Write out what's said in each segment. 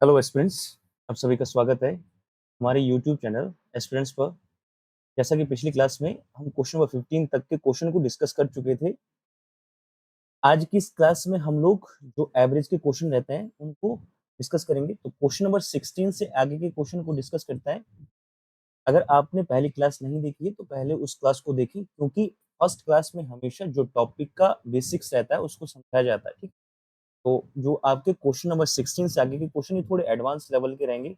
Hello aspirants, आप सभी का स्वागत है हमारे यूट्यूब चैनल एस्पिरेंट्स पर। जैसा कि पिछली क्लास में हम क्वेश्चन नंबर 15 तक के क्वेश्चन को डिस्कस कर चुके थे। आज की इस क्लास में हम लोग जो एवरेज के क्वेश्चन रहते हैं उनको डिस्कस करेंगे। तो क्वेश्चन नंबर 16 से आगे के क्वेश्चन को डिस्कस करता है। अगर आपने पहली क्लास नहीं देखी है तो पहले उस क्लास को देखी, क्योंकि फर्स्ट क्लास में हमेशा जो टॉपिक का बेसिक्स रहता है उसको समझाया जाता है। ठीक, तो जो आपके क्वेश्चन नंबर 16 से आगे के क्वेश्चन ये थोड़े एडवांस लेवल के रहेंगे।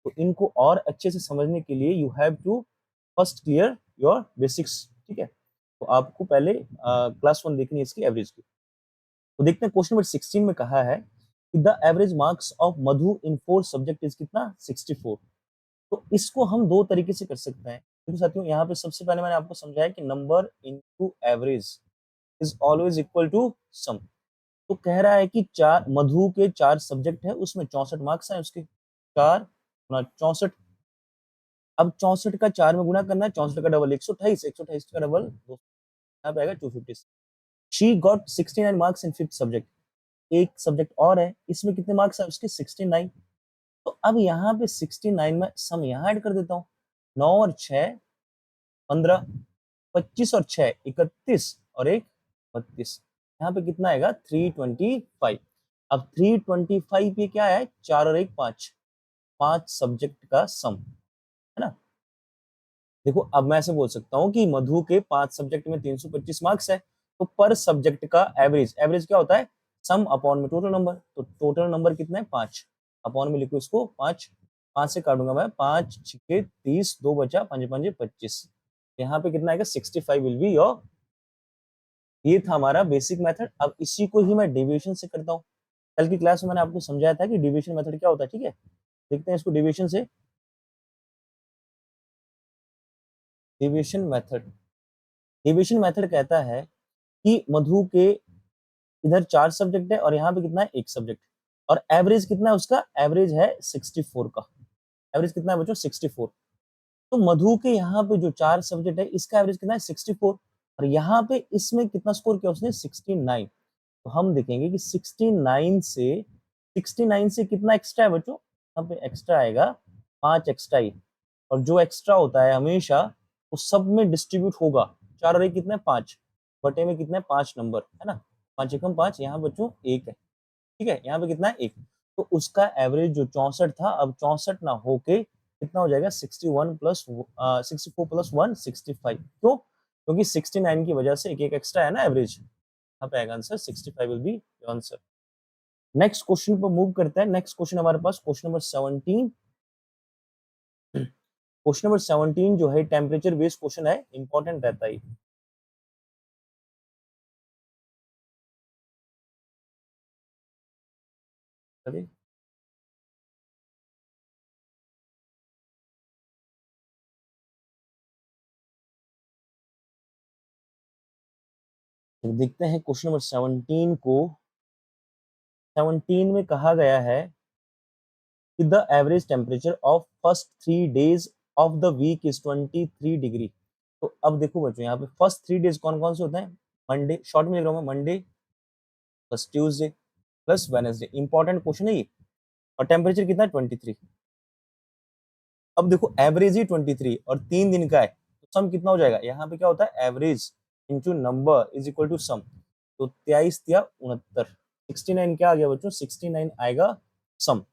तो इनको और अच्छे से समझने के लिए you have to first clear your basics. ठीक है, तो आपको पहले क्लास 1 देखनी है इसकी एवरेज की। तो देखते हैं क्वेश्चन नंबर 16 में कहा है कि the average marks of Madhu in 4 subject is कितना 64। तो इसको हम दो तरीके से कर सकते हैं। देखो साथियों, यहाँ पे सबसे पहले मैंने आपको समझाया कि number into average is always equal to sum. तो कह रहा है कि चार मधु के 4 सब्जेक्ट है, उसमें 64 मार्क्स हैं उसके। 4 गुना 64, अब 64 का 4 में गुना करना है। 64 का डबल 128, 128 का डबल यहाँ पे आएगा 250। She got 69 marks in fifth subject. एक सब्जेक्ट और है, इसमें कितने मार्क्स है उसके 69। तो अब यहाँ पे 69 में सम यहाँ ऐड कर देता हूँ। 9 और 6 15, 25 और 6 31 और एक 32। यहाँ पे कितना आएगा 325। अब 325 ये क्या है, 4 और एक 5, 5 सब्जेक्ट का सम है ना। देखो अब मैं ऐसे बोल सकता हूँ कि मधु के 5 सब्जेक्ट में 325 मार्क्स है, तो पर सब्जेक्ट का एवरेज, एवरेज क्या होता है सम अपॉन में टोटल नंबर। तो टोटल नंबर कितना है 5, अपॉन में लिखो इसको 5। 5 से काटूंगा मैं, 5 6 30, 2 बचा, 5 5 25। यहाँ पे कितना आएगा 65 विल बी योर। ये था हमारा बेसिक मेथड। अब इसी को ही मैं डेविएशन से करता हूँ। कल की क्लास में मैंने आपको समझाया था कि डेविएशन मेथड क्या होता है। ठीक है, देखते हैं इसको डेविएशन से। डेविएशन मेथड, डेविएशन मेथड कहता है कि मधु के इधर 4 सब्जेक्ट है और यहाँ पे कितना है एक सब्जेक्ट, और एवरेज कितना है उसका, एवरेज है 64 का। एवरेज कितना है बच्चों 64। तो मधु के यहाँ पे जो 4 सब्जेक्ट है इसका एवरेज कितना है 64, और यहाँ पे इसमें कितना स्कोर किया उसने 69। तो हम देखेंगे कि 69 से कितना एक्स्ट्रा है बच्चों, यहाँ पे एक्स्ट्रा आएगा 5 एक्स्ट्रा ही। और जो एक्स्ट्रा होता है हमेशा वो सब में डिस्ट्रीब्यूट होगा। 4 और एक कितना है 5, बटे में कितना है 5 नंबर है ना। 5 एकम 5, यहाँ बच्चों एक है। ठीक है, यहाँ पे कितना है एक। तो उसका एवरेज जो 64 था, अब 64 ना होके कितना हो जाएगा 61 प्लस 64 प्लस 1 65। क्यों, क्योंकि 69 की वजह से एक एक एक्स्ट्रा है ना एवरेज। यहाँ पे आएगा answer 65 will be answer. Next question पर मूव करते हैं। नेक्स्ट क्वेश्चन हमारे पास क्वेश्चन नंबर 17। क्वेश्चन नंबर 17 जो है टेम्परेचर बेस्ड क्वेश्चन है, इंपॉर्टेंट रहता है। तो देखते हैं क्वेश्चन नंबर 17 को। 17 में कहा गया है कि the average temperature of first 3 days of the week is 23 degree. तो अब देखो बच्चों, यहाँ पे फर्स्ट 3 days कौन कौन से होते हैं, मंडे, शॉर्ट में लिख रहा हूँ Monday plus Tuesday plus Wednesday. Important question है ये। और टेम्परेचर कितना है 23। अब देखो एवरेज ही 23 और 3 दिन का है, तो सम कितना हो जाएगा, यहाँ पे क्या होता है average into number is equal to sum. तो 23 या 69, 69 क्या आ गया बच्चों 69 आएगा सम।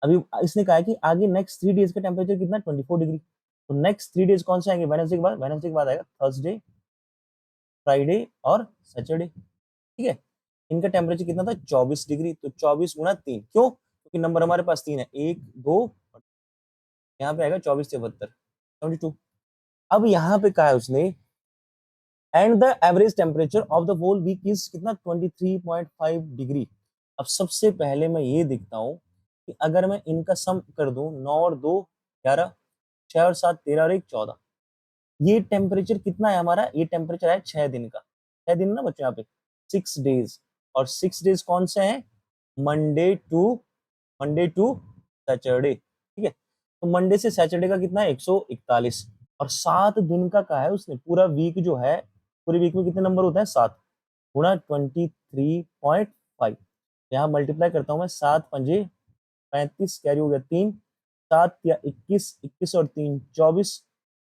अभी इसने कहा है कि आगे नेक्स्ट 3 days का टेम्परेचर कितना 24 डिग्री। तो नेक्स्ट 3 days कौन से आएंगे, वेडनेसडे के बाद, वेडनेसडे के बाद आएगा थर्सडे, फ्राइडे और सैटरडे। ठीक है, इनका टेम्परेचर कितना था 24 डिग्री। तो 24 गुना 3, क्यों, क्योंकि नंबर हमारे पास 3 है, 1 2, यहाँ पे आएगा 24 72 72। अब यहाँ पे कहा है उसने and the average temperature of the whole week is कितना 23.5 डिग्री। अब सबसे पहले मैं ये देखता हूँ कि अगर मैं इनका सम कर दूं, 9 और 2 11, 6 और 7 13 और 1 14, ये टेम्परेचर कितना है हमारा, ये टेम्परेचर है 6 दिन का। 6 दिन ना बच्चों यहाँ पे 6 days, और 6 days कौन से हैं, मंडे टू सैटरडे। ठीक है, तो मंडे से सैटरडे का कितना है 141, और 7 दिन का कहा है उसने। पूरा वीक जो है, पूरे वीक में कितने नंबर होते हैं 7, गुणा 23.5। यहाँ मल्टीप्लाई करता हूँ मैं, 7 पंजे 35 कैरी हो गया 3, 7 या 21, 21 और 3 24,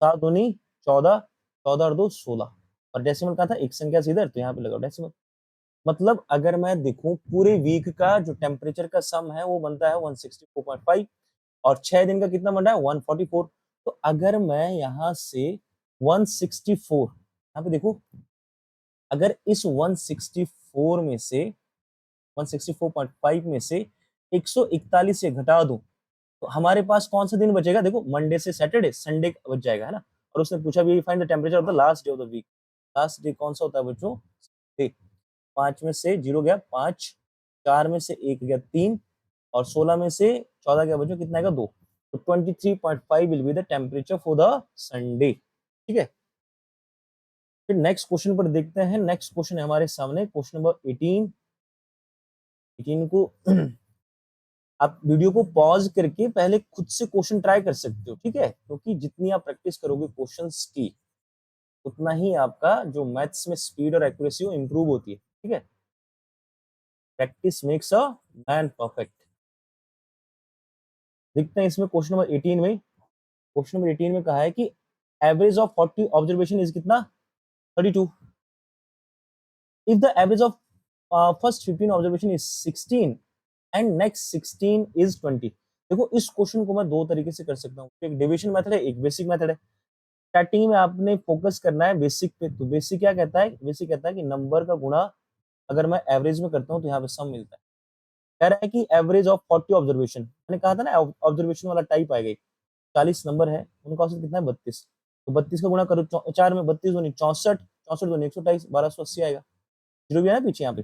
7 दूनी 14, 14 और 2 16, और डेसिमल कहा था एक संख्या से इधर, तो यहाँ पे लगाओ डेसिमल। मतलब अगर मैं देखूं पूरे वीक का जो टेम्परेचर का सम है वो बनता है 164.5, और 6 दिन का कितना बन रहा है 144। तो अगर मैं यहाँ से 164, यहाँ पे देखो, अगर इस 164 में से 164.5 में से 141 से घटा दूं, तो हमारे पास कौन सा दिन बचेगा? देखो मंडे से सैटरडे, संडे बच जाएगा, है ना। और उसने पूछा भी find the temperature of the last day of the week. Last day कौन सा होता है बच्चों? डे। 5 में से 0 गया 5, 4 में से 1 गया 3, और 16 में से 14 गया बच्चों, कितना आएगा 2। तो 23.5 will be the temperature for the Sunday. ठीक है, फिर नेक्स्ट क्वेश्चन पर देखते हैं। नेक्स्ट क्वेश्चन है हमारे सामने क्वेश्चन नंबर 18। 18 को आप वीडियो को पॉज करके पहले खुद से क्वेश्चन ट्राई कर सकते हो, ठीक है, क्योंकि जितनी आप प्रैक्टिस करोगे क्वेश्चंस की, उतना ही आपका जो मैथ्स में स्पीड और एक्यूरेसी वो इंप्रूव होती है। ठीक है, practice makes a man perfect. देखते हैं इसमें क्वेश्चन नंबर 18 में। क्वेश्चन नंबर 18 में कहा है कि एवरेज ऑफ 40 ऑब्जर्वेशन इज कितना? 32। If the average of first 15 observation is 16 and next 16 is 20। देखो इस क्वेश्चन को मैं दो तरीके से कर सकता हूँ, एक डिविजन मेथड है, एक बेसिक मेथड है। स्टार्टिंग में आपने फोकस करना है बेसिक पे। तो बेसिक क्या कहता है? बेसिक कहता है कि नंबर का गुणा अगर मैं एवरेज में करता हूँ तो यहाँ पे सम मिलता है। कह रहा है कि एवरेज ऑफ 40 ऑब्जर्वेशन, मैंने कहा था ना ऑब्जर्वेशन वाला टाइप आएगा। 40 नंबर है, उनका औसत कितना है 32। तो 32 का गुणा करो 4 में, 32 दूनी 64, 64 दूनी 128, 1280 आएगा। जीरो भी है ना पीछे यहाँ पे।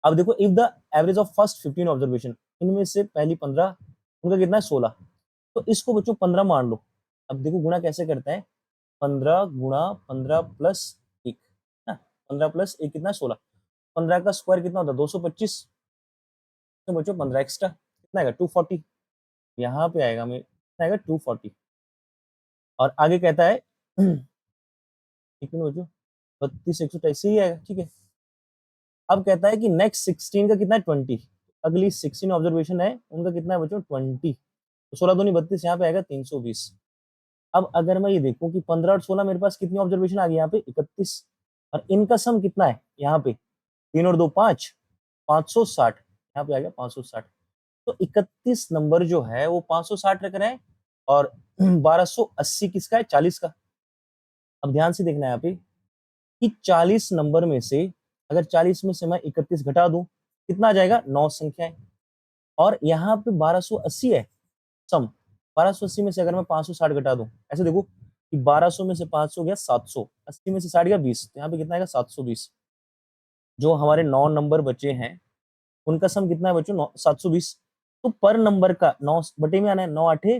अब देखो if the average of first 15 observation, इनमें से पहली 15, उनका कितना है 16। तो इसको बच्चों 15 मान लो। अब देखो गुणा कैसे करते हैं, 15 गुणा 15 प्लस 1, 15 प्लस 1 कितना 16। 15 का स्क्वायर कितना होता है 225। तो बच्चों 15 एक्स्ट्रा कितना आएगा 240। यहाँ पे आएगा मैं कितना आएगा 240। और आगे कहता है ठीक है बच्चों 32 128 ही आएगा। ठीक है, अब कहता है कि नेक्स्ट 16 का कितना है 20। अगली 16 ऑब्जर्वेशन है, उनका कितना है बच्चों 20। तो 16 दूनी 32, यहाँ पे आएगा 320। अब अगर मैं ये देखूं कि 15 और 16 मेरे पास कितनी ऑब्जर्वेशन आ गई यहाँ पे 31, और इनका सम कितना है यहाँ पे 3 और 2 5, 560, यहाँ पे आ गया 560। तो 31 नंबर जो है वो 560 रख रहे हैं, और 1280 किसका है 40 का। अब ध्यान से देखना है यहाँ पे कि 40 नंबर में से अगर 40 में से मैं 31 घटा दूं, कितना आ जाएगा 9 संख्याएं, और यहाँ पे 1280 है सम। 1280 में से अगर मैं 560 घटा दूं, ऐसे देखो कि 1200 में से 500 गया 700, 80 में से 60 गया 20, तो यहाँ पे कितना आएगा 720। जो हमारे 9 नंबर बचे हैं उनका सम कितना है बच्चों 720। तो पर नंबर का 9 बटे में आना है, 9 आठे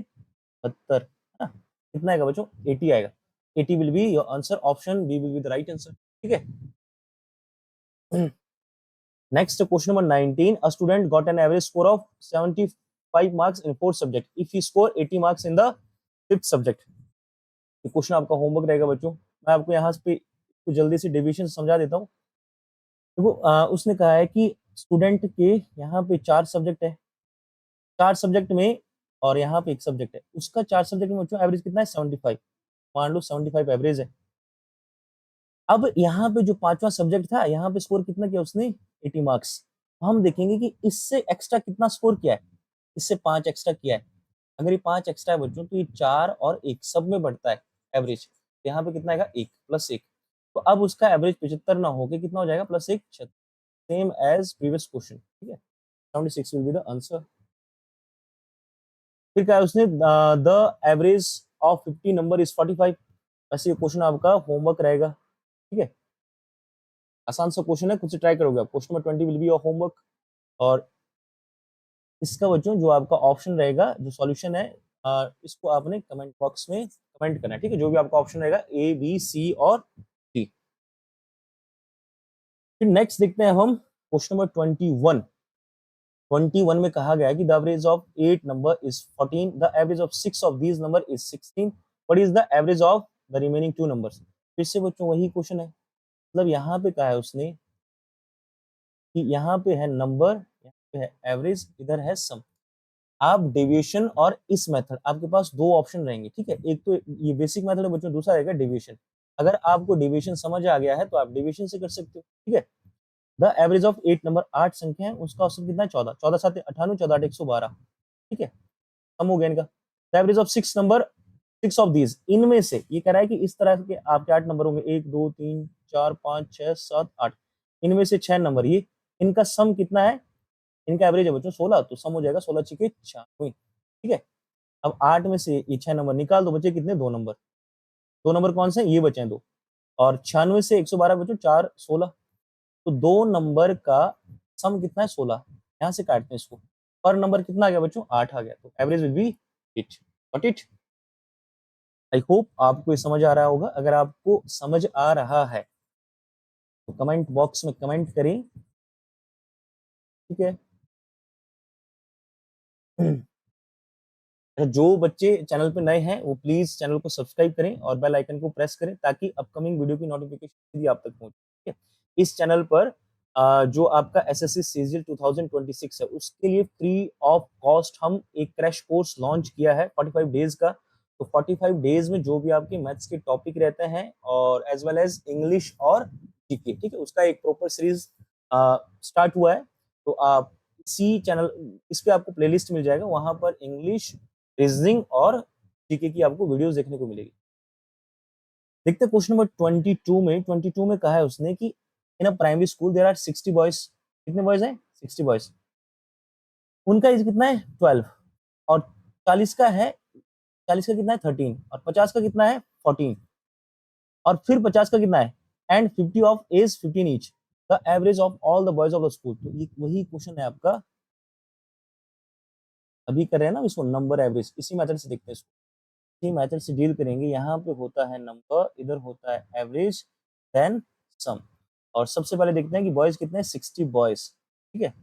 72, कितना आएगा बच्चों 80 आएगा। 80 will be your answer, option B will be the right answer. ठीक है, next question number 19। A student got an average score of 75 marks in fourth subject if he score 80 marks in the fifth subject। ये question आपका homework रहेगा बच्चों। मैं आपको यहाँ पे तो जल्दी से डिविजन समझा देता हूँ। देखो उसने कहा है कि स्टूडेंट के यहाँ पे 4 सब्जेक्ट है, 4 सब्जेक्ट में, और यहाँ पे एक सब्जेक्ट है, उसका 4 सब्जेक्ट में बच्चों एवरेज कितना है 75। मान लो 75 एवरेज है। अब यहाँ पे जो 5वां सब्जेक्ट था, यहाँ पे स्कोर कितना किया उसने 80 मार्क्स। हम देखेंगे कि इससे एक्स्ट्रा कितना स्कोर किया है, इससे 5 एक्स्ट्रा किया है। अगर ये 5 एक्स्ट्रा है बच्चों तो ये 4 और 1 सब में बढ़ता है एवरेज। तो यहाँ पे कितना आएगा 1 प्लस 1। तो अब उसका एवरेज 75 ना होके कितना हो जाएगा plus 1 same as previous question. ठीक है, 76 विल बी द आंसर। फिर क्या है उसने the average of 50 number is 45। वैसे ये क्वेश्चन आपका होमवर्क रहेगा। ठीक है, आसान सा क्वेश्चन है, खुद से ट्राई करोगे आप। Question number 20 will be your homework. और इसका बच्चों जो आपका ऑप्शन रहेगा, जो सॉल्यूशन है, इसको आपने कमेंट बॉक्स में कमेंट करना है। ठीक है, जो भी आपका ऑप्शन रहेगा ए बी सी और डी। फिर नेक्स्ट देखते हैं हम क्वेश्चन नंबर 21। 21 में कहा गया है कि the average of 8 number is 14, the average of 6 of these number is 16, what is the average of the remaining 2 numbers. फिर से बच्चों वही क्वेश्चन है। मतलब यहाँ पे कहा है उसने कि यहाँ पे है नंबर, यहाँ पे है एवरेज, इधर है सम। आप डेविएशन और इस मेथड, आपके पास दो ऑप्शन रहेंगे, ठीक है। एक तो ये बेसिक मेथड है बच्चों, दूसरा रहेगा डेविएशन। अगर आपको डेविएशन समझ आ गया है तो आप डेविएशन से कर सकते हो, ठीक है। द एवरेज ऑफ 8 नंबर, 8 संख्या है, उसका औसत कितना है 14, 14 7 98, 14 8 112, ठीक है। कम हो गया इनका। The average of 6 number, 6 of these, इनमें से ये कह रहा है कि इस तरह के आपके 8 नंबर होंगे, 1 2 3 4 5 6 7 8, इनमें से 6 नंबर, ये इनका सम कितना है, इनका एवरेज है बच्चों 16, तो सम हो जाएगा 16 छिके 96, ठीक है। अब 8 में से ये 6 नंबर निकाल दो, बचे कितने, 2 नंबर। 2 नंबर कौन से हैं, ये बचे हैं 2, और 96 से 112 बच्चों 4 16, तो 2 नंबर का सम कितना है 16, यहां से काटते हैं इसको, पर नंबर कितना आ गया बच्चों, 8 आ गया, तो average will B 8। Got it. I hope आपको ये समझ आ रहा होगा। अगर आपको समझ आ रहा है तो कमेंट बॉक्स में कमेंट करें, ठीक है। जो बच्चे चैनल पे नए हैं वो प्लीज चैनल को सब्सक्राइब करें और बेल आइकन को प्रेस करें ताकि अपकमिंग वीडियो की नोटिफिकेशन भी आप तक पहुंचे, ठीक है। इस चैनल पर जो आपका एसएससी सीजीएल 2026 है उसके लिए फ्री ऑफ कॉस्ट हम एक क्रैश कोर्स लॉन्च किया है 45 डेज का। तो 45 डेज में जो भी आपके मैथ्स के टॉपिक रहते हैं और एज वेल एज इंग्लिश और जीके, ठीक है, उसका एक प्रॉपर सीरीज स्टार्ट हुआ है। तो आप इसी चैनल, इस पे आपको प्लेलिस्ट मिल जाएगा, वहां पर इंग्लिश, रीजनिंग और जीके की आपको वीडियोस देखने को मिलेगी। देखते हैं क्वेश्चन नंबर 22 में। 22 में कहा है उसने कि in a primary school there are 60 boys, कितने बॉयज हैं, 60 बॉयज, उनका एज कितना है 12, और 40 का है, 40 का कितना है 13, और 50 का कितना है 14, और फिर 50 का कितना है, and 50 of age 15 each, the average of all the boys of the school. तो ये वही क्वेश्चन है आपका, अभी कर रहे हैं ना इसको, नंबर एवरेज, इसी मेथड से देखते हैं इसको, इसी मेथड से डील करेंगे। यहाँ पे होता है नंबर, इधर होता है एवरेज, देन सम। और सबसे पहले देखते हैं कि बॉयज कितने हैं, 60 बॉयज, ठीक है।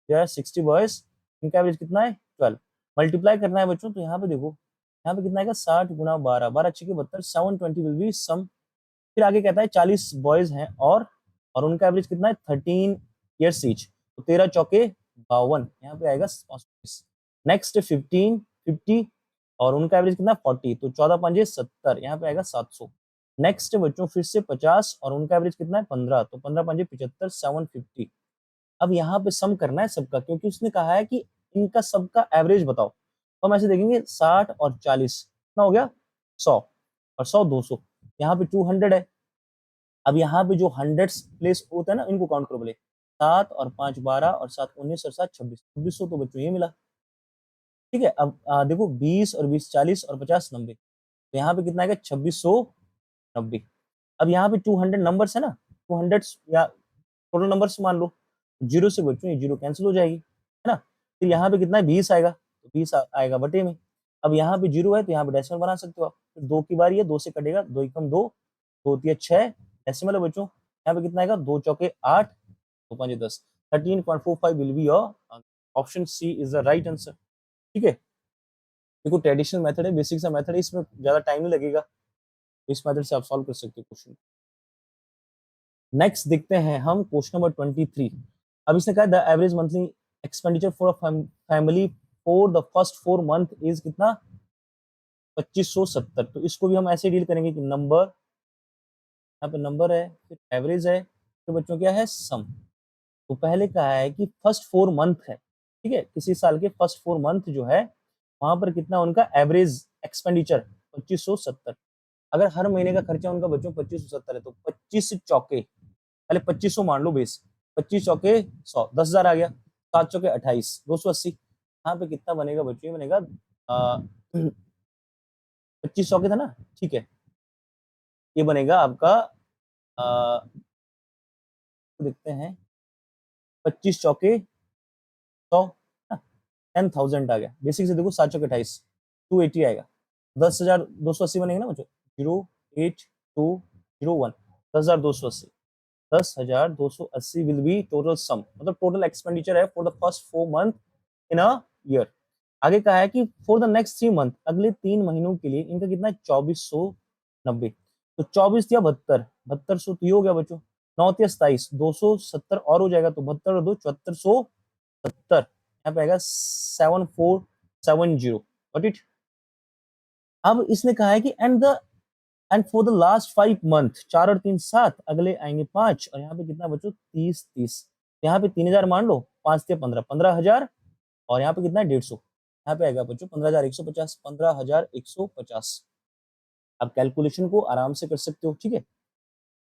यार 60 बॉयज, इनका एवरेज कितना है 12, मल्टीप्लाई करना है बच्चों। तो यहाँ पे देखो, यहाँ पे कितना आएगा 60 गुना 12, 12 6 72, 720 विल बी सम। फिर आगे कहता है 40 बॉयज हैं और उनका एवरेज कितना है 13 ईयर्स ईच, तो 13 चौके 52, यहाँ पे आएगा 35। नेक्स्ट 15 50, और उनका एवरेज कितना 40, तो 14 पंजे 70, यहाँ पे आएगा 700। नेक्स्ट बच्चों फिर से 50, और उनका एवरेज कितना है 15, तो 15 पंजे 75, 750। अब यहाँ पे सम करना है सबका, क्योंकि उसने कहा है कि इनका सबका एवरेज बताओ। तो हम ऐसे देखेंगे 60 और 40 कितना हो गया 100, और 100 200, यहाँ पे 200 है। अब यहाँ पे जो हंड्रेड्स प्लेस होता है ना, इनको काउंट करो बोले, 7 और 5 12, और 7 19, और 7 26, 2600 तो बच्चों ये मिला, ठीक है। अब देखो 20 और 20 40, और 50 90, तो यहाँ पे कितना आएगा 2690। अब यहाँ पे 200 नंबर्स है ना, 200 या टोटल नंबर्स मान लो, जीरो से बच्चों ये जीरो कैंसिल हो जाएगी, है ना। फिर यहाँ पे कितना है 20 आएगा, तो 20 आएगा बटे में। अब यहाँ पे जीरो है तो यहाँ पे डेसिमल बना सकते हो आप। फिर 2 की बारी है, 2 से कटेगा, 2 एकम 2, 2 तिया 6, डेसिमल है बच्चों। यहाँ पे कितना आएगा 2 चौके 8, 2 पंजे 10, 13.45 will be your option C is the right answer, ठीक है। देखो ट्रेडिशनल मेथड है, बेसिक सा मेथड है, इसमें ज्यादा टाइम नहीं लगेगा, इस मेथड से आप सॉल्व कर सकते हो क्वेश्चन। नेक्स्ट देखते हैं हम क्वेश्चन नंबर 23। अब इसने कहा the average monthly expenditure for family for the first 4 month is कितना 2570। तो इसको भी हम ऐसे डील करेंगे कि नंबर, यहाँ पे नंबर है, फिर एवरेज है, फिर बच्चों क्या है सम। तो पहले कहा है कि फर्स्ट 4 मंथ है, ठीक है, किसी साल के फर्स्ट 4 मंथ जो है वहां पर कितना उनका एवरेज एक्सपेंडिचर 2570। अगर हर महीने का खर्चा उनका बच्चों 2570 है, तो 25 चौके, पहले 2500 मान लो बेस, 25 चौके 100, 10,000 आ गया, 7 चौके 28, 280। यहाँ पे कितना बनेगा बच्चों, ये बनेगा 25 चौके था ना, ठीक है, ये बनेगा आपका देखते हैं 25 चौके 100, 10,000 आ गया। बेसिक से देखो 7 चौके 28, 280 आएगा, 10,280 बनेगा ना बच्चों, 08201, 10,280, 10,280 विल बी टोटल सम, मतलब टोटल एक्सपेंडिचर है for the first 4 month in a year. आगे कहा है कि फॉर द नेक्स्ट 3 मंथ, अगले 3 महीनों के लिए इनका कितना है 2490। तो 24 या 72, 7200 तो ये हो गया बच्चों, 9 या 27, 270 और हो जाएगा, तो 72 और 2 7470, यहाँ पे आएगा 74 70 गॉट इट। अब इसने कहा है कि and for the last 5 month, 4 और 3 7, अगले आएंगे 5, और यहाँ पे कितना बच्चों 30 30, यहाँ पे 3000 मान लो, 5 से 15 15,000, और यहाँ पे कितना है 150, यहाँ पे आएगा बच्चों 15,150, 15,150। आप कैलकुलेशन को आराम से कर सकते हो, ठीक है।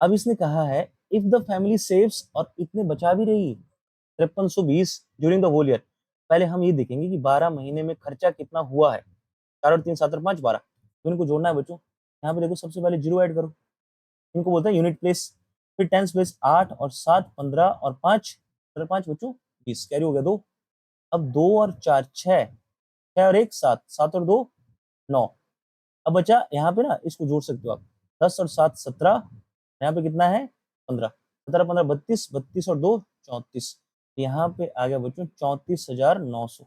अब इसने कहा है इफ द फैमिली सेव्स, और इतने बचा भी रही 5320 ड्यूरिंग द होल ईयर। पहले हम ये देखेंगे कि 12 महीने में खर्चा कितना हुआ है। 4 और 3 7 और 5 12, तो इनको जोड़ना है बच्चों। यहाँ पे देखो सबसे पहले जीरो ऐड करो, इनको बोलते हैं यूनिट प्लेस। फिर टेंस प्लेस 8 और 7 15 और 5 5 बच्चों 20, कैरी हो गया 2। अब 2 और 4 6, 6 और 1 7, 7 और 2 9। अब बचा यहाँ पे ना, इसको जोड़ सकते हो आप, 10 और 7 17, यहाँ पे कितना है 15, 17 15 32, 32 और 2 34, यहाँ पे आ गया बच्चों 34,900।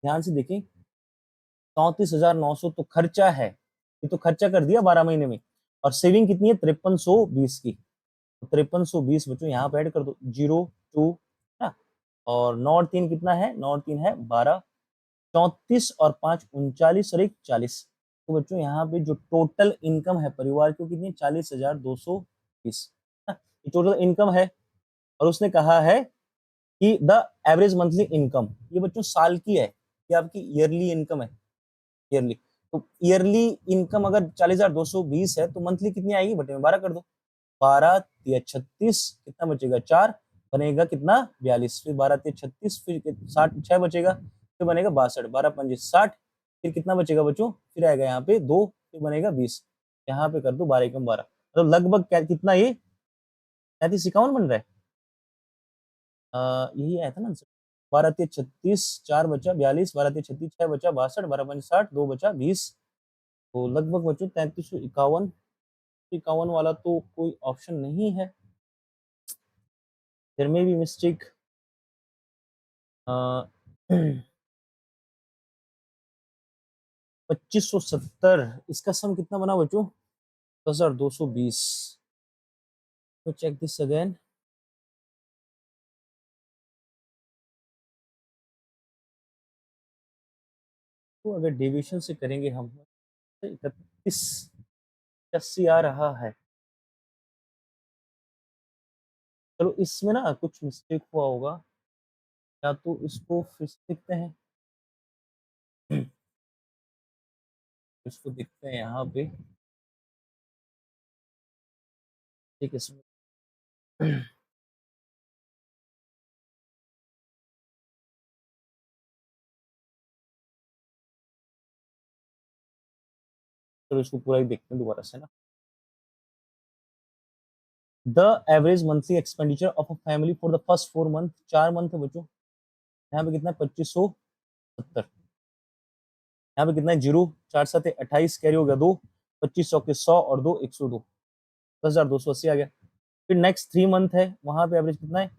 ध्यान से देखें, 34,900 तो खर्चा है, ये तो खर्चा कर दिया 12 महीने में, और सेविंग कितनी है 5320 की। तो 5320 बच्चों यहाँ पे ऐड कर दो, 0 2 ना, और 9 और 3 कितना है, 9 और 3 है 12, 34 और 5 39 और 1 40। तो बच्चों यहाँ पे जो टोटल इनकम है परिवार की कितनी, 40,220 ना, ये टोटल इनकम है। और उसने कहा है कि द एवरेज मंथली इनकम, ये बच्चों साल की है, ये आपकी ईयरली इनकम है, ईयरली। तो ईयरली इनकम अगर 40,220 है, तो मंथली कितनी आएगी, बटे में 12 कर दो, 12 तिया 36, कितना बचेगा 4, बनेगा कितना 42, फिर 12 तिया 36, फिर 60 6 बचेगा, फिर बनेगा 62, 12 पंजे 60, फिर कितना बचेगा बच्चों, फिर आएगा यहाँ पे 2, फिर बनेगा 20, यहाँ पे कर दो 12 एकम 12, मतलब लगभग कितना ये 33 51 बन रहा है। यही आया था ना आंसर। 12 तिया 36, 4 बचा 42, 12 तिया 36, 6 बचा 62, 12 पंजे 60, 2 बचा 20, तो लगभग बच्चों 3351। 51 वाला तो कोई ऑप्शन नहीं है, देयर मे बी मिस्टेक। 2570, इसका सम कितना बना बच्चों, 10,220। तो चेक दिस अगेन, तो अगर डेविएशन से करेंगे हम, 3180 आ रहा है। चलो इसमें ना कुछ मिस्टेक हुआ होगा, या तो इसको फिर से देखते हैं। इसको देखते हैं यहाँ पे, ठीक है इसमें। चलो इसको पूरा ही देखते हैं दोबारा से ना। The average monthly expenditure of a family for the first 4 month, 4 month है बच्चों, यहाँ पे कितना है 2570, यहाँ पे कितना है 0 4 7 28, कैरी हो गया 2, 25 100 के 100 और 2 102, 10,280 आ गया। फिर नेक्स्ट 3 मंथ है, वहां पे एवरेज कितना है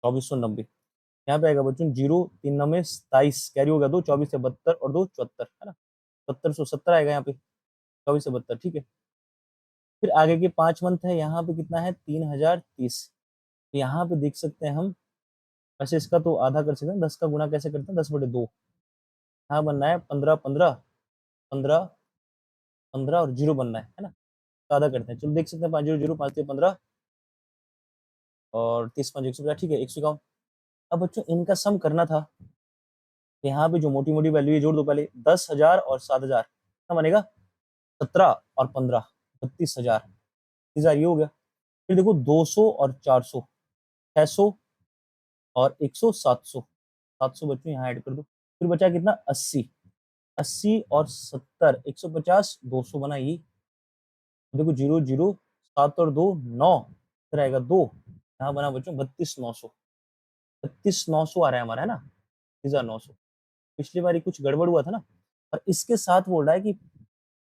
2490, यहाँ पे आएगा बच्चों 0 3 9 में 27, कैरी हो गया 2 24 से 72 और 2 74 है ना, 7270 आएगा यहाँ पे, 24 से 72, ठीक है। फिर आगे के 5 मंथ है, यहाँ पे कितना है 3030, यहाँ पे देख सकते हैं हम, वैसे इसका तो आधा कर सकते हैं, 10 का गुना कैसे करते हैं, 10/2, यहाँ बनना है 15 15 15 15 और 0 बनना है ना, तो आधा करते हैं। चलो देख सकते हैं 5 0 0 5 15 और 30 5 150, ठीक है 151। अब बच्चों इनका सम करना था, यहाँ पे जो मोटी मोटी वैल्यू है जोड़ दो पहले, 10,000 और 7,000 कितना बनेगा, 17 और 15 32,000, ये हो गया। फिर देखो 200 और 400, 600 और 100 700, 700 बच्चों यहाँ ऐड कर दो, फिर बचा कितना 80, 80 और 70 150, 200 बना ये, देखो 0 0 7 और 2 9, फिर आएगा 2, यहाँ बना बच्चों 32,900, 32,900 आ रहा है हमारा, है ना 30,900। पिछली बार कुछ गड़बड़ हुआ था ना, और इसके साथ बोल रहा है कि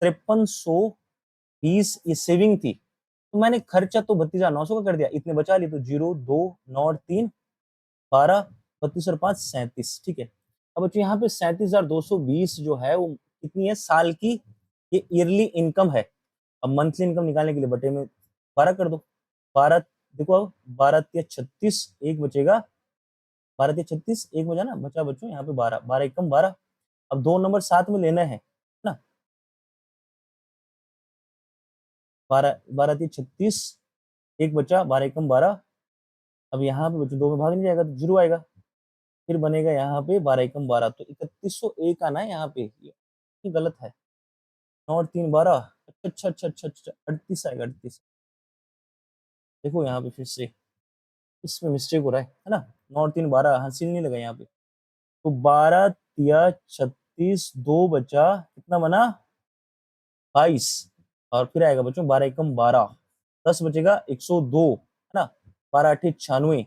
5320 ये सेविंग थी, तो मैंने खर्चा तो 32,900 का कर दिया, इतने बचा लिए, तो 0 2 9 और 3 12, 32 और 5 37, ठीक है। अब बच्चों यहाँ पे 37,220 जो है वो कितनी है साल की, ये ईयरली इनकम है। अब मंथली इनकम निकालने के लिए बटे में 12 कर दो, 12 देखो, अब 12 तिया 36, एक बचेगा, 12 तिया 36 एक बचा ना, बचा बच्चों यहाँ पे 12, 12 एकम 12, अब 2 नंबर साथ में लेना है ना। 12 12 3 36, एक बचा, 12 एकम 12। अब यहाँ पे बच्चों 2 में भाग नहीं जाएगा तो 0 आएगा। फिर बनेगा यहाँ पे 12 एकम 12, तो 3101 आना है यहाँ पे, ये गलत है। 9 और 3 12, अच्छा अच्छा अच्छा अच्छा 38 आएगा, 38। देखो यहाँ पे फिर से इसमें मिस्टेक हो रहा है ना। 9 और 3 12, हासिल नहीं लगा यहाँ पे। तो 12 तिया 36, 2 बचा, कितना बना 22। और फिर आएगा बच्चों 12 एकम 12, 10 बचेगा 102 है ना। 12 8 96,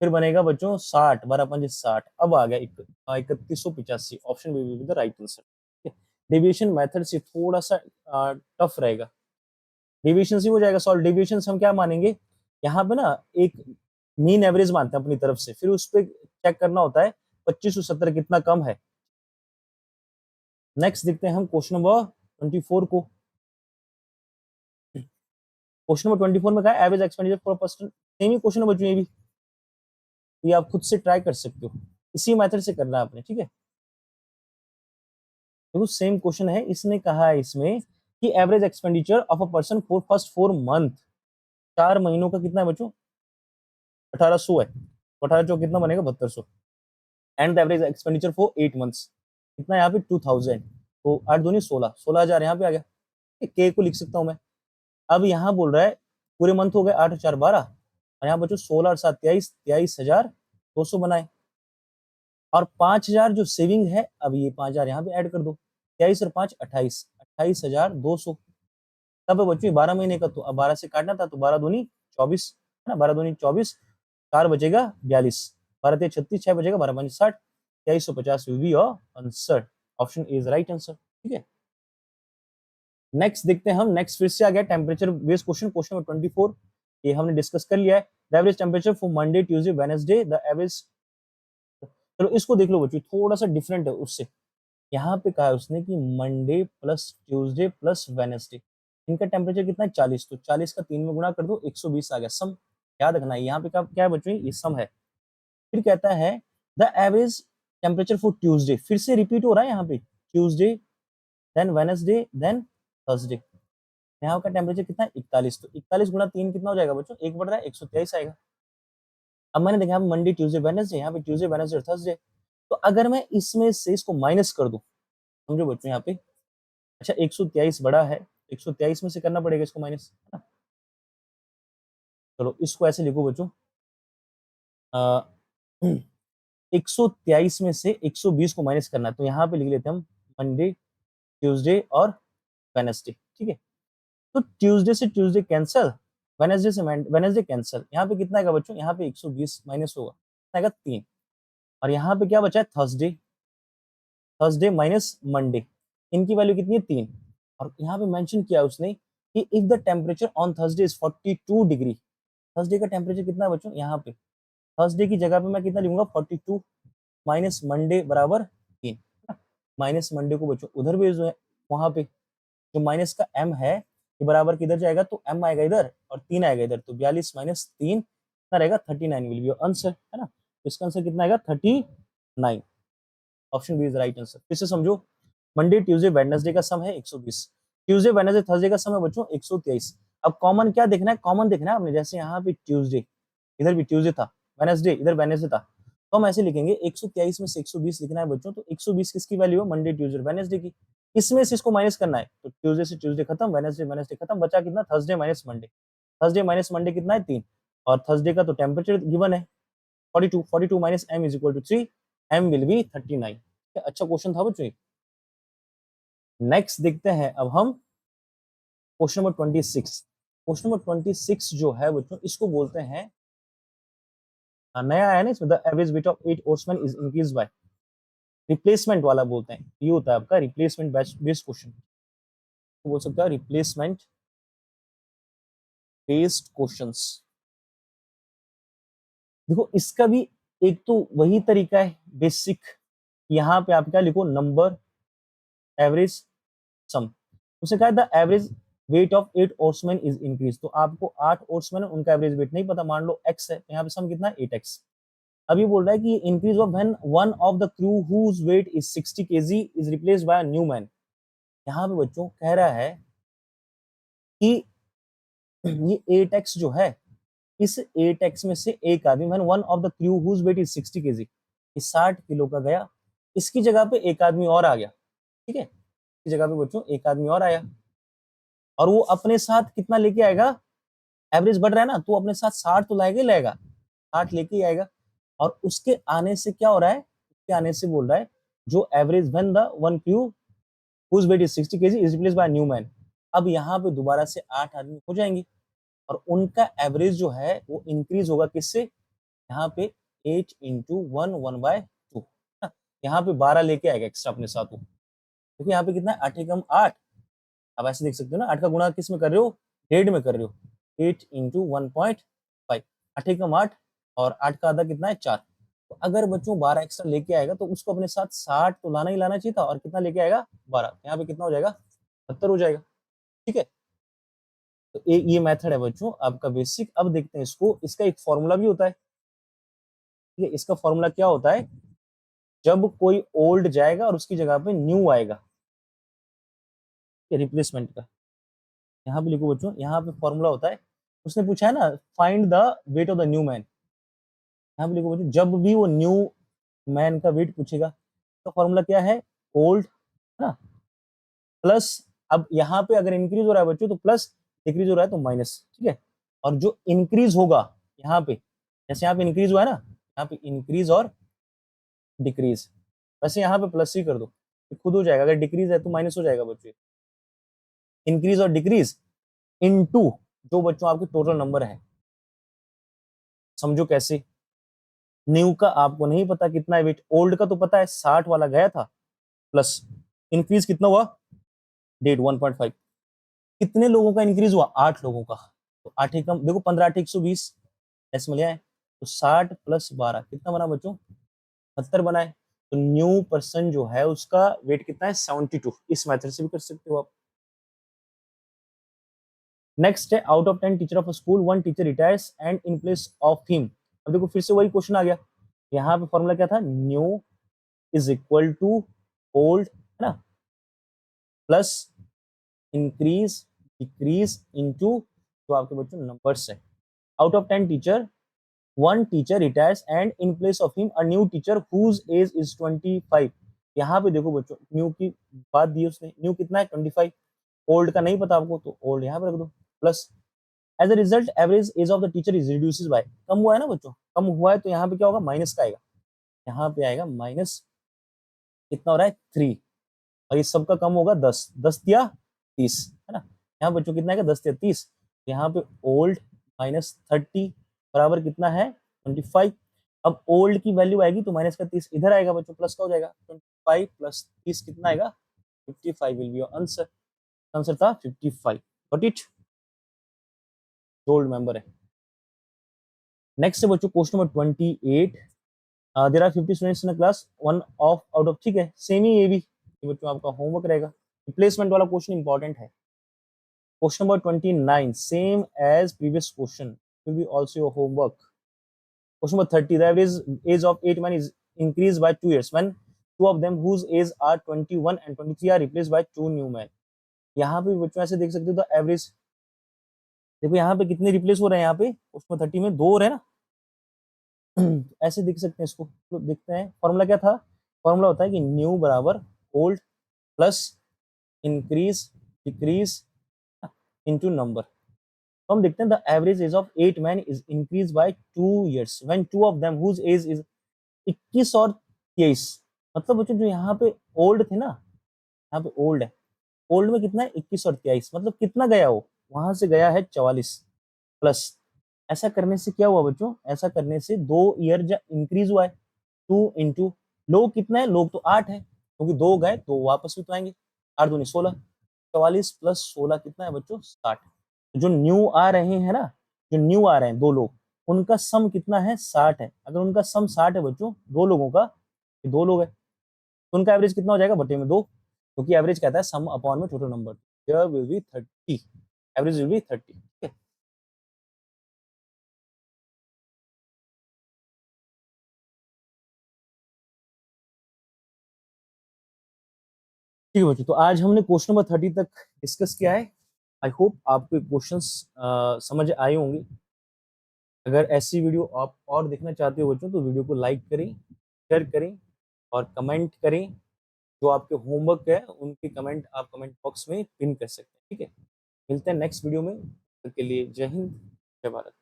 फिर बनेगा बच्चों 60, 12 5 60। अब आ गया 3185, option B will be the right answer. Deviation method से थोड़ा सा टफ रहेगा। डेविएशन से हो जाएगा सॉल्व। डेविएशन हम क्या मानेंगे, यहाँ पे ना एक मीन एवरेज मानते हैं अपनी तरफ से, फिर उस पर चेक करना होता है 2570 कितना कम है। नेक्स्ट देखते हैं हम क्वेश्चन नंबर 24 को। क्वेश्चन नंबर 24 में कहा है average expenditure for person. Same he question है बच्चों ये भी, ये आप खुद से ट्राई कर सकते हो, इसी मेथड से करना है आपने, ठीक है। देखो सेम क्वेश्चन है, इसने कहा है इसमें कि average expenditure of a person for first 4 month, 4 महीनों का कितना है बच्चों, 1800 है। 18 चौ कितना बनेगा 7200। And the average expenditure for 8 months कितना है यहाँ पे 2000। तो 8 दूनी 16, 16,000 यहाँ पे आ गया। के को लिख सकता हूँ मैं। अब यहाँ बोल रहा है पूरे मंथ हो गए 8 और 4 12, और यहाँ बच्चों 16 और 7 23, 23,200 बनाए। और 5,000 जो सेविंग है, अब ये 5,000 यहाँ पे ऐड कर दो, 23 और 5 28, 28,200। तब बच्चों 12 महीने का, तो अब 12 से काटना था, तो 12 दूनी 24 है ना, 12 दूनी 24, 4 बचेगा 42, 12 ते 36, 6 बचेगा, 12 5 60, 2350 will be your answer. Option is right answer, ठीक है। नेक्स्ट देखते हैं हम, नेक्स्ट फिर से आ गया temperature based question, question number 24। ये हमने डिस्कस कर लिया है। The average temperature for Monday Tuesday Wednesday, the average. चलो इसको देख लो बच्चों, थोड़ा सा डिफरेंट है उससे। यहाँ पे कहा है उसने कि Monday plus Tuesday plus Wednesday, इनका टेम्परेचर कितना है 40, तो 40 का 3 में गुणा कर दो 120 आ गया सम। याद रखना है यहाँ पे क्या है बच्चों, ये सम है। फिर कहता है the average temperature for Tuesday, फिर से रिपीट हो रहा है यहाँ पे, Tuesday then Wednesday then Thursday. यहाँ का टेम्परेचर कितना है 41, तो 41 गुणा 3 कितना हो जाएगा बच्चों, 1 बढ़ रहा है 123 आएगा। अब मैंने देखा मंडे ट्यूसडे वेडनेसडे, यहाँ पे ट्यूसडे वेडनेसडे थर्सडे, तो अगर मैं इसमें से इसको माइनस कर दूं, समझो बच्चों यहाँ पे, अच्छा 123 बड़ा है, 123 में से करना पड़ेगा इसको माइनस, है ना। चलो इसको ऐसे लिखो बच्चों, 123 में से 120 को माइनस करना है, तो यहाँ पे लिख लेते हैं हम मंडे ट्यूसडे और वेडनेसडे, ठीक है। तो ट्यूसडे से ट्यूसडे कैंसिल, वेडनेसडे से वेडनेसडे कैंसिल, यहाँ पे कितना आएगा बच्चों, यहाँ पे 120 माइनस होगा, कितना आएगा 3। और यहाँ पे क्या बचा है थर्सडे, थर्सडे माइनस मंडे, इनकी वैल्यू कितनी है 3। और यहाँ पे मेंशन किया उसने कि if the temperature on Thursday is 42 degree, Thursday का टेम्परेचर कितना है बच्चों, यहाँ पे थर्सडे की जगह पे मैं कितना लिखूंगा 42 माइनस मंडे बराबर 3। माइनस मंडे को बच्चों उधर भेज दो, वहां पे जो माइनस का m है ये बराबर किधर जाएगा, तो m आएगा इधर और 3 आएगा इधर, तो 42 माइनस 3 कितना रहेगा 39 विल बी योर आंसर, है ना। तो इसका आंसर कितना आएगा 39। Option B is right answer. फिर से समझो, मंडे ट्यूसडे वेडनेसडे का सम है 120, ट्यूसडे वेडनेसडे थर्सडे का सम है बच्चों 123। अब कॉमन क्या देखना है, कॉमन देखना है आपने, जैसे यहाँ पे ट्यूसडे, इधर भी ट्यूसडे था, वेडनेसडे इधर वेडनेसडे था, तो हम ऐसे लिखेंगे 123 में से 120 लिखना है बच्चों, तो 120 किसकी वैल्यू है, मंडे ट्यूसडे वेडनेसडे की। इसमें से इसको माइनस करना है, तो ट्यूसडे से ट्यूसडे खत्म, वेडनेसडे वेडनेसडे खत्म, बचा कितना Thursday minus Monday, Thursday minus Monday कितना है 3। और थर्सडे का तो टेम्परेचर गिवन है 42, 42 minus m is equal to 3, m will be 39। अच्छा क्वेश्चन था बच्चों। नेक्स्ट देखते हैं अब हम क्वेश्चन नंबर 26। क्वेश्चन नंबर 26 जो है बच्चों, इसको बोलते हैं, नया है ना इसमें, the average weight of 8 oarsmen is increase by, replacement वाला बोलते हैं, ये होता है आपका रिप्लेसमेंट बेस्ड क्वेश्चन, बोल सकता है रिप्लेसमेंट बेस्ड क्वेश्चंस। देखो इसका भी एक तो वही तरीका है बेसिक, यहाँ पे आप क्या लिखो, नंबर एवरेज सम, उसे कहा the average weight of 8 oarsmen is increase, तो आपको 8 ओर्समैन उनका एवरेज वेट नहीं पता, मान लो x है, तो यहाँ पे सम कितना है 8x। अब ये बोल रहा है कि increase of when one of the crew whose weight is 60 KG is replaced by a new man. यहाँ पे बच्चों कह रहा है कि ये 8x जो है, इस 8x में से एक आदमी, when one of the crew whose weight is 60 KG, ये 60 किलो का गया, इसकी जगह पे एक आदमी और आ गया, ठीक है, इसकी जगह पे बच्चों एक आदमी और आया, और वो अपने साथ कितना लेके आएगा, एवरेज बढ़ रहा है ना, तो अपने साथ 60 तो लाएगा ही लाएगा, 60 लेके ही आएगा। और उसके आने से क्या हो रहा है, उसके आने से बोल रहा है जो average when the one crew whose weight is 60 KG is replaced by new man. अब यहाँ पे दोबारा से 8 आदमी हो जाएंगे, और उनका एवरेज जो है वो इंक्रीज होगा किससे, यहाँ पे 8 इंटू 1/2, यहाँ पे 12 लेके आएगा एक्स्ट्रा अपने साथ वो, क्योंकि यहाँ पे कितना है, 8 एकम 8, अब ऐसे देख सकते हो ना, 8 का गुणा किस में कर रहे हो, 1.5 में कर रहे हो, 8 इंटू 1.5, 8 एकम 8, और 8 का आधा कितना है, 4। तो अगर बच्चों 12 एक्स्ट्रा लेके आएगा तो उसको अपने साथ 60 तो लाना ही लाना चाहिए था, और कितना लेके आएगा, 12, यहाँ पे कितना हो जाएगा, 70 हो जाएगा, ठीक है। तो ये मेथड है बच्चों आपका बेसिक। अब देखते हैं इसको, इसका एक फॉर्मूला भी होता है, ठीक है, इसका फॉर्मूला क्या होता है, जब कोई ओल्ड जाएगा और उसकी जगह पे न्यू आएगा, रिप्लेसमेंट का, यहाँ पे लिखो बच्चों, यहाँ पे फॉर्मूला होता है, उसने पूछा है ना find the weight of the new man, यहाँ पे लिखो बच्चों, जब भी वो न्यू मैन का वेट पूछेगा तो फॉर्मूला क्या है, ओल्ड, है ना, प्लस, अब यहाँ पे अगर इंक्रीज हो रहा है बच्चों तो प्लस, डिक्रीज हो रहा है तो माइनस, ठीक है। और जो इंक्रीज होगा यहाँ पे, जैसे यहाँ पे इंक्रीज हुआ है ना, यहाँ पे इंक्रीज और डिक्रीज, वैसे यहाँ पे प्लस ही कर दो, तो खुद हो जाएगा, अगर डिक्रीज है तो माइनस हो जाएगा बच्चों, इंक्रीज और डिक्रीज इनटू जो बच्चों आपके टोटल नंबर है, समझो कैसे, न्यू का आपको नहीं पता कितना है वेट, ओल्ड का तो पता है 60 वाला गया था, प्लस इंक्रीज कितना हुआ, 1.5, कितने लोगों का इंक्रीज हुआ, 8 लोगों का, तो 8 एकम देखो, 15 8 120 ऐसे मिला है, तो 60 प्लस 12 कितना बना बच्चों, 70 बना है। तो न्यू पर्सन जो है उसका वेट कितना है, 72, इस मेथड से भी कर सकते हो आप। नेक्स्ट है, out of 10 teacher of school one teacher retires and in place of him. अब देखो फिर से वही क्वेश्चन आ गया, यहाँ पे फॉर्मूला क्या था, new is equal to old, है ना, प्लस इंक्रीज डिक्रीज इनटू जो आपके बच्चों नंबर्स है। Out of 10 teacher one teacher retires and in place of him a new teacher whose age is 25। यहाँ पे देखो बच्चों, न्यू की बात दी उसने, न्यू कितना है 25, ओल्ड का नहीं पता आपको तो ओल्ड यहाँ पे रख दो, plus as a result average age of the teacher is reduces by, कम हुआ है ना बच्चों, कम हुआ है तो यहाँ पे क्या होगा, माइनस का आएगा, यहाँ पे आएगा माइनस, कितना हो रहा है 3, और ये सबका कम होगा 10, 10 या 30, है ना, यहाँ बच्चों कितना आएगा 10 या 30, यहाँ पे ओल्ड -30 बराबर कितना है 25। अब ओल्ड की वैल्यू आएगी तो माइनस का 30 इधर आएगा बच्चों, प्लस का हो जाएगा, 25 प्लस 30 कितना आएगा, 55 will be your answer, answer था 55, गॉट इट, ओल्ड मेंबर है। नेक्स्ट है बच्चों question number 28, there are 50 students in class, one of out of, ठीक है, सेम ही ये भी, ये बच्चों आपका होमवर्क रहेगा, रिप्लेसमेंट वाला क्वेश्चन इंपॉर्टेंट है। Question number 29, same as previous question, will be also your homework. Question number 30, the average age of 8 men is increased by 2 years when two of them whose age are 21 and 23 are replaced by two new men. यहाँ पे बच्चों ऐसे देख सकते हो, तो average देखो यहाँ पे कितने रिप्लेस हो रहे हैं, यहाँ पे उसमें 30 में 2 हो रहे हैं ना, ऐसे देख सकते हैं इसको, तो देखते हैं फॉर्मूला क्या था, फॉर्मूला होता है कि न्यू बराबर old plus increase decrease into number. तो हम देखते हैं the average age of 8 man is increase by 2 years when two of them whose age is 21 और 23, मतलब बच्चों जो यहाँ पे ओल्ड थे ना, यहाँ पे ओल्ड है, ओल्ड में कितना है 21 और 23, मतलब कितना गया वो, वहां से गया है 44, प्लस ऐसा करने से क्या हुआ बच्चों, ऐसा करने से 2 ईयर इंक्रीज हुआ है, 2 इंटू लोग कितना है, लोग तो 8 है, क्योंकि 2 गए तो वापस भी तो आएंगे, 8 दूनी 16, 44 प्लस 16 कितना है बच्चों 60। जो न्यू आ रहे हैं ना, जो न्यू आ रहे हैं 2 लोग, उनका सम कितना है 60 है, अगर उनका सम 60 है बच्चों 2 लोगों का, 2 लोग है तो उनका एवरेज कितना हो जाएगा बटे में 2, क्योंकि एवरेज कहता है सम अपॉन में total number, there will be 30, average will be 30, ठीक है। ठीक है बच्चों, तो आज हमने क्वेश्चन नंबर 30 तक डिस्कस किया है। आई होप आपको क्वेश्चंस समझ आए होंगे। अगर ऐसी वीडियो आप और देखना चाहते हो बच्चों, तो वीडियो को लाइक करें, शेयर करें और कमेंट करें। जो आपके होमवर्क है उनके कमेंट आप कमेंट बॉक्स में पिन कर सकते हैं। ठीक है, मिलते हैं नेक्स्ट वीडियो में। तब तक के लिए जय हिंद, जय भारत।